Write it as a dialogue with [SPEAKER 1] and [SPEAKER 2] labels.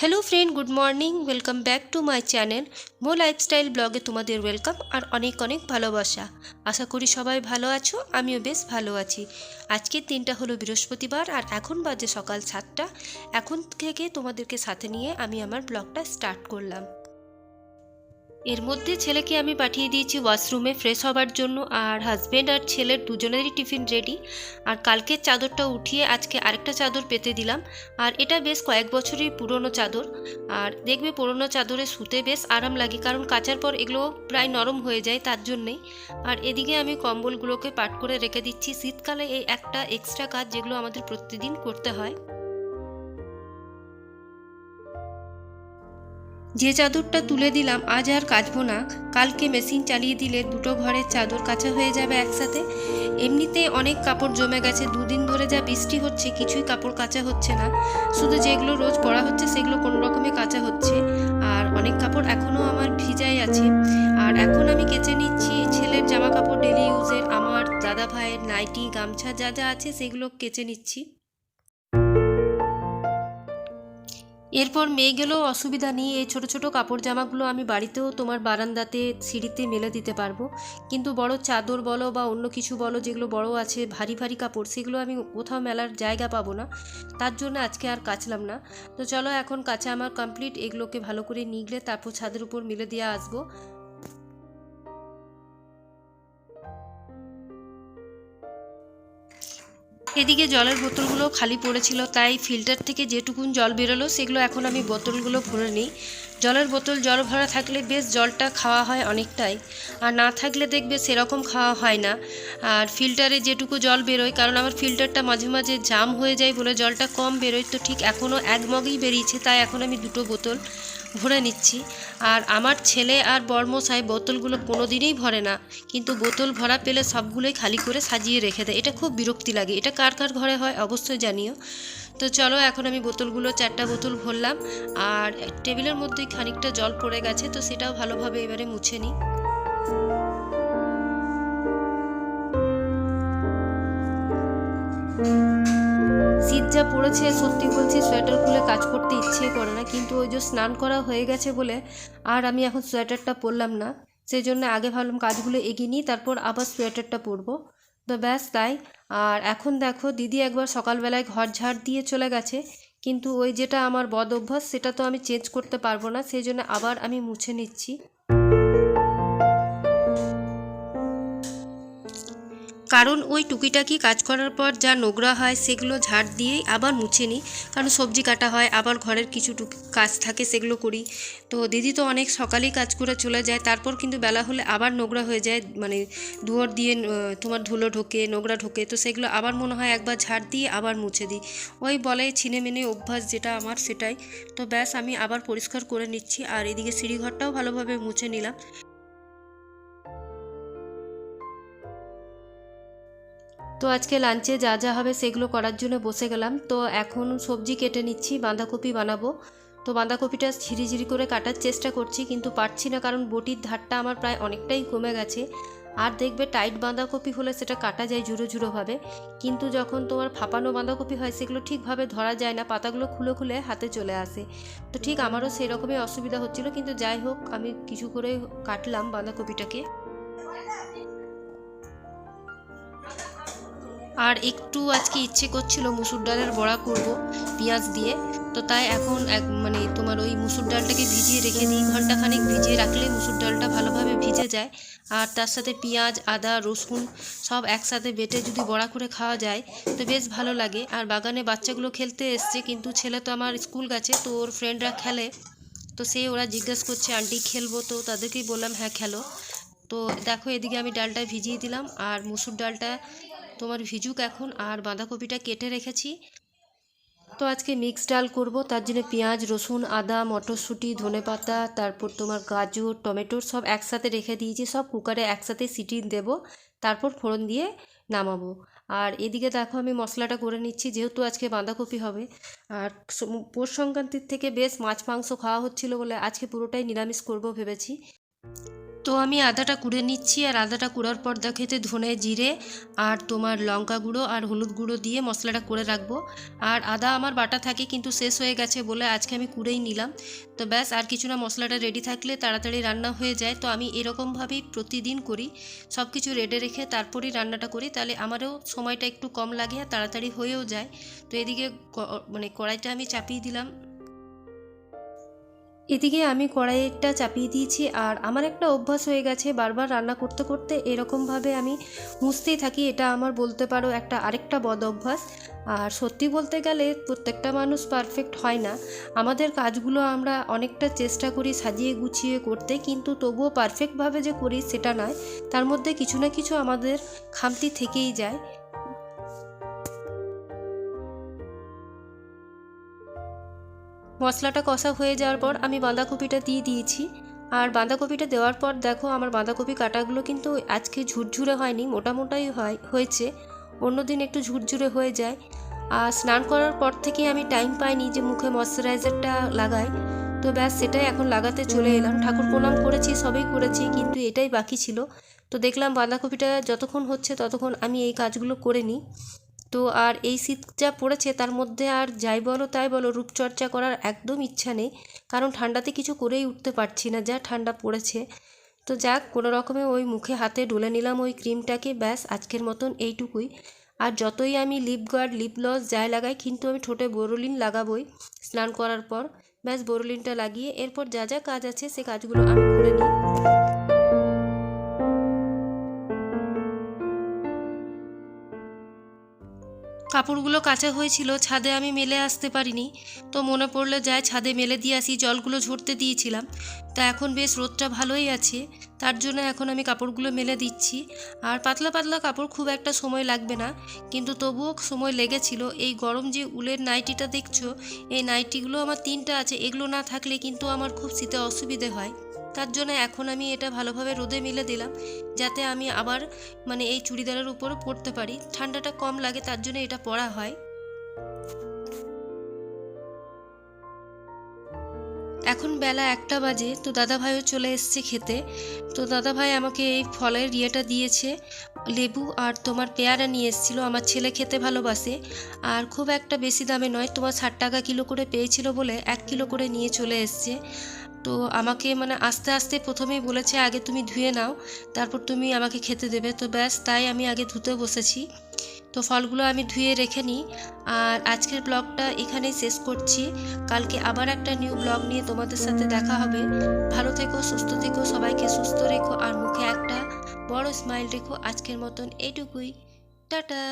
[SPEAKER 1] Hello friend, good morning. Welcome back to my channel मो lifestyle ब्लगे तुम्हारे welcome और अनेक अनेक भालोबासा। आशा करी सबाई भालो आछो, आमिओ बेश भालो आछि। आजकेर दिनटा हलो बृहस्पतिवार और एखन बाजे सकाल 7टा। एखन थेके तोमादेरके साथे निये आमी आमार ब्लगटा स्टार्ट करलाम। एर मध्य छेलेके आमी पाठिए दिएछि वाशरूमे फ्रेश हবার জন্য আর হাজবেন্ড আর ছেলের দুজনেরই টিফিন রেডি। আর কালকের চাদরটা উঠিয়ে আজকে আরেকটা চাদর পেতে দিলাম। আর এটা বেশ কয়েক বছরের পুরনো চাদর। আর দেখবে পুরনো চাদরে শুতে বেশ আরাম লাগে, কারণ কাচার পর এগুলো প্রায় নরম হয়ে যায়, তার জন্যই। আর এদিকে আমি কম্বলগুলোকে পাট করে রেখে দিচ্ছি। শীতকালে এই একটা এক্সট্রা কাজ যেগুলো আমাদের প্রতিদিন করতে হয়। যে চাদরটা তুলে দিলাম আজ আর কাচবো না, কালকে মেশিন চালিয়ে দিলে দুটো ঘরের চাদর কাচা হয়ে যাবে একসাথে। এমনিতে অনেক কাপড় জমে গেছে, দুদিন ধরে যা বৃষ্টি হচ্ছে কিছুই কাপড় কাচা হচ্ছে না, শুধু যেগুলো রোজ পরা হচ্ছে সেগুলো কোনো রকমে কাচা হচ্ছে। আর অনেক কাপড় এখনও আমার ভিজাই আছে। আর এখন আমি কেচে নিচ্ছি ছেলের জামা কাপড়, ডেলি ইউজের, আমার দাদা ভাইয়ের নাইটি, গামছা যা যা আছে সেগুলো কেচে নিচ্ছি। এরপর মেয়ে গেলেও অসুবিধা নেই, এই ছোটো ছোটো কাপড় জামাগুলো আমি বাড়িতেও তোমার বারান্দাতে সিঁড়িতে মেলে দিতে পারবো। কিন্তু বড় চাদর বলো বা অন্য কিছু বলো যেগুলো বড় আছে, ভারী ভারী কাপড়, সেগুলো আমি কোথাও মেলার জায়গা পাবো না, তার জন্য আজকে আর কাচলাম না। তো চলো, এখন কাচা আমার কমপ্লিট। এগুলোকে ভালো করে নিগলে তারপর ছাদের উপর মেলে দিয়ে আসবো। এদিকে জলের বোতলগুলো খালি পড়েছিল, তাই ফিল্টার থেকে যেটুকুন জল বেরোলো সেগুলো এখন আমি বোতলগুলো ভরে নিই। জলের বোতল জল ভরা থাকলে বেশ জলটা খাওয়া হয় অনেকটাই, আর না থাকলে দেখবে সেরকম খাওয়া হয় না। আর ফিল্টারে যেটুকু জল বেরোয়, কারণ আমার ফিল্টারটা মাঝে মাঝে জাম হয়ে যায় বলে জলটা কম বেরোয়, তো ঠিক এখনও এক মগই বেরিয়েছে, তাই এখন আমি দুটো বোতল ভরে নিচ্ছি। আর আমার ছেলে আর বড়মশাই বোতলগুলো কোনো দিনই ভরে না, কিন্তু বোতল ভরা পেলে সবগুলোই খালি করে সাজিয়ে রেখে দেয়। এটা খুব বিরক্তি লাগে। এটা কার কার ঘরে হয় অবশ্যই জানিও। তো চলো, এখন আমি বোতলগুলো 4টা বোতল ভরলাম। আর টেবিলের মধ্যেই খানিকটা জল পড়ে গেছে, তো সেটাও ভালোভাবে এবারে মুছে নিই। শীত যা পড়েছে, সত্যি বলছি সোয়েটার খুলে কাজ করতে ইচ্ছে করে না, কিন্তু ওই যে স্নান করা হয়ে গেছে বলে আর আমি এখন সোয়েটারটা পরলাম না। সেই জন্য আগে ভাবলাম কাজগুলো এগিয়ে নিই, তারপর আবার সোয়েটারটা পরবো। তো ব্যাস তাই। আর এখন দেখো, দিদি একবার সকালবেলায় ঘর ঝাড় দিয়ে চলে গেছে, কিন্তু ওই যেটা আমার বদ অভ্যাস সেটা তো আমি চেঞ্জ করতে পারবো না, সেই জন্য আবার আমি মুছে নিচ্ছি। কারণ ওই টুকিটাকি কাজ করার পর যা নোংরা হয় সেগুলো ঝাড় দিয়েই আবার মুছে নিই, কারণ সবজি কাটা হয়, আবার ঘরের কিছু কাজ থাকে সেগুলো করি। তো দিদি তো অনেক সকালেই কাজ করে চলে যায়, তারপর কিন্তু বেলা হলে আবার নোংরা হয়ে যায়, মানে দুয়ার দিয়ে তোমার ধুলো ঢোকে, নোংরা ঢোকে, তো সেগুলো আবার মনে হয় একবার ঝাড় দিয়ে আবার মুছে দিই। ওই বলে ছিনেমিনে অভ্যাস যেটা আমার, সেটাই। তো ব্যাস আমি আবার পরিষ্কার করে নিচ্ছি। আর এদিকে সিঁড়িঘরটাও ভালোভাবে মুছে নিলাম। তো আজকে লাঞ্চে যা যা হবে সেগুলো করার জন্য বসে গেলাম। তো এখন সবজি কেটে নিচ্ছি, বাঁধাকপি বানাবো। তো বাঁধাকপিটা ঝিরিঝিরি করে কাটার চেষ্টা করছি, কিন্তু পারছি না, কারণ বটির ধারটা আমার প্রায় অনেকটাই কমে গেছে। আর দেখবে টাইট বাঁধাকপি হলে সেটা কাটা যায় ঝুরো ঝুরোভাবে, কিন্তু যখন তোমার ফাঁপানো বাঁধাকপি হয় সেগুলো ঠিকভাবে ধরা যায় না, পাতাগুলো খুলে খুলে হাতে চলে আসে। তো ঠিক আমারও সেই রকমই অসুবিধা হচ্ছিল, কিন্তু যাই হোক আমি কিছু করে কাটলাম বাঁধাকপিটাকে। আর একটু আজকে ইচ্ছে করছিল মুসুর ডালের বড়া করব পেঁয়াজ দিয়ে। তো তাই এখন মানে তোমার ওই মুসুর ডালটাকে ভিজিয়ে রেখে দিই, ঘন্টাখানেক ভিজিয়ে রাখলে মুসুর ডালটা ভালোভাবে ভিজে যায়। আর তার সাথে পেঁয়াজ, আদা, রসুন সব একসাথে বেটে যদি বড়া করে খাওয়া যায় তো বেশ ভালো লাগে। আর বাগানে বাচ্চাগুলো খেলতে এসছে, কিন্তু ছেলে তো আমার স্কুল গেছে, তো ওর ফ্রেন্ডরা খেলে, তো ওরা জিজ্ঞেস করছে আন্টি খেলবো, তো তাদেরকেই বললাম হ্যাঁ খেলো। তো দেখো, এদিকে আমি ডালটা ভিজিয়ে দিলাম, আর মুসুর ডালটা তোমার ভিজুক এখন। আর বাঁধাকপিটা কেটে রেখেছি। তো আজকে মিক্স ডাল করব, তার জন্য পেঁয়াজ, রসুন, আদা, মটরশুঁটি, ধনেপাতা, তারপর তোমার গাজর, টমেটো সব একসাথে রেখে দিয়েছি, সব কুকারে একসাথে সিটি দেব, তারপর ফোড়ন দিয়ে নামাবো। আর এদিকে দেখো আমি মশলাটা করে নিচ্ছি, যেহেতু আজকে বাঁধাকপি হবে। আর পৌষ সংক্রান্তির থেকে বেশ মাছ মাংস খাওয়া হচ্ছিল বলে আজকে পুরোটাই নিরামিষ করব ভেবেছি। তো আমি আদাটা কুড়ে নিচ্ছি, আর আদাটা কুড়ার পর দেখেতে ধনে জিরে আর তোমার লঙ্কা গুঁড়ো আর হলুদ গুঁড়ো দিয়ে মশলাটা করে রাখবো। আর আদা আমার বাটা থাকে কিন্তু শেষ হয়ে গেছে বলে আজকে আমি কুড়েই নিলাম। তো ব্যাস, আর কিছু না, মশলাটা রেডি থাকলে তাড়াতাড়ি রান্না হয়ে যায়। তো আমি এরকমভাবেই প্রতিদিন করি, সব কিছু রেডি রেখে তারপরেই রান্নাটা করি, তাহলে আমারও সময়টা একটু কম লাগে আর তাড়াতাড়ি হয়েও যায়। তো এদিকে মানে কড়াইটা আমি চাপিয়ে দিলাম। এদিকে আমি কড়াইটা চাপিয়ে দিয়েছি, আর আমার একটা অভ্যাস হয়ে গেছে বারবার রান্না করতে করতে এরকমভাবে আমি মুছতেই থাকি। এটা আমার বলতে পারো একটা আরেকটা বদ অভ্যাস। আর সত্যি বলতে গেলে প্রত্যেকটা মানুষ পারফেক্ট হয় না। আমাদের কাজগুলো আমরা অনেকটা চেষ্টা করি সাজিয়ে গুছিয়ে করতে, কিন্তু তবুও পারফেক্টভাবে যে করি সেটা নয়, তার মধ্যে কিছু না কিছু আমাদের খামতি থেকেই যায়। মশলাটা কষা হয়ে যাওয়ার পর আমি বাঁধাকপিটা দিয়ে দিয়েছি। আর বাঁধাকপিটা দেওয়ার পর দেখো আমার বাঁধাকপি কাটাগুলো কিন্তু আজকে ঝুরঝুরে হয়নি, মোটা মোটাই হয়েছে। অন্যদিন একটু ঝুরঝুরে হয়ে যায়। আর স্নান করার পর থেকে আমি টাইম পাইনি যে মুখে ময়শ্চারাইজারটা লাগাই। তো ব্যাস, সেটাই এখন লাগাতে চলে এলাম। ঠাকুর প্রণাম করেছি, সবই করেছি, কিন্তু এটাই বাকি ছিল। তো দেখলাম বাঁধাকপিটা যতক্ষণ হচ্ছে ততক্ষণ আমি এই কাজগুলো করে নিই। তো আর এই শীত যা পড়েছে তার মধ্যে আর যাই বলো তাই বলো রূপচর্চা করার একদম ইচ্ছা নেই, কারণ ঠান্ডাতে কিছু করেই উঠতে পারছি না, যা ঠান্ডা পড়েছে। তো যাক, কোনো রকমে ওই মুখে হাতে ডলে নিলাম ওই ক্রিমটাকে, ব্যাস আজকের মতন এইটুকুই। আর যতই আমি লিপ গার্ড লিপ গ্লস যাই লাগাই, কিন্তু আমি ঠোঁটে বোরোলিন লাগাবই স্নান করার পর। ব্যাস, বোরোলিনটা লাগিয়ে এরপর যা যা কাজ আছে সে কাজগুলো আমি করে নিই। কাপড়গুলো কাচা হয়েছিল, ছাদে আমি মেলে আসতে পারিনি। তো মনে পড়লো যাই ছাদে মেলে দিয়ে আসি, জলগুলো ঝরতে দিয়েছিলাম। তা এখন বেশ রোদটা ভালোই আছে, তার জন্য এখন আমি কাপড়গুলো মেলে দিচ্ছি। আর পাতলা পাতলা কাপড়, খুব একটা সময় লাগবে না, কিন্তু তবুও সময় লেগেছিল। এই গরম যে উলের নাইটিটা দেখছো, এই নাইটিগুলো আমার 3টা আছে, এগুলো না থাকলে কিন্তু আমার খুব শীতে অসুবিধে হয়। তার জন্য এখন আমি এটা ভালোভাবে রোদে মেলে দিলাম, যাতে আমি আবার মানে এই চুড়িদারের উপরও পরতে পারি, ঠান্ডাটা কম লাগে, তার জন্য এটা পরা হয়। এখন বেলা 1টা বাজে। তো দাদাভাইও চলে এসছে খেতে। তো দাদাভাই আমাকে এই ফলের ইয়েটা দিয়েছে, লেবু আর তোমার পেয়ারা নিয়ে এসেছিলো। আমার ছেলে খেতে ভালোবাসে, আর খুব একটা বেশি দামে নয়, তোমার 60 টাকা কিলো করে পেয়েছিল বলে 1 কিলো করে নিয়ে চলে এসছে। তো আমাকে মানে আস্তে আস্তে প্রথমেই বলেছে আগে তুমি ধুয়ে নাও, তারপর তুমি আমাকে খেতে দেবে। তো ব্যাস, তাই আমি আগে ধুতে বসেছি। তো ফলগুলো আমি ধুয়ে রেখে নিই। আর আজকের ব্লগটা এখানেই শেষ করছি। কালকে আবার একটা নিউ ব্লগ নিয়ে তোমাদের সাথে দেখা হবে। ভালো থেকো, সুস্থ থেকো, সবাইকে সুস্থ রেখো, আর মুখে একটা বড় স্মাইল রেখো। আজকের মতন এইটুকুই, টাটা।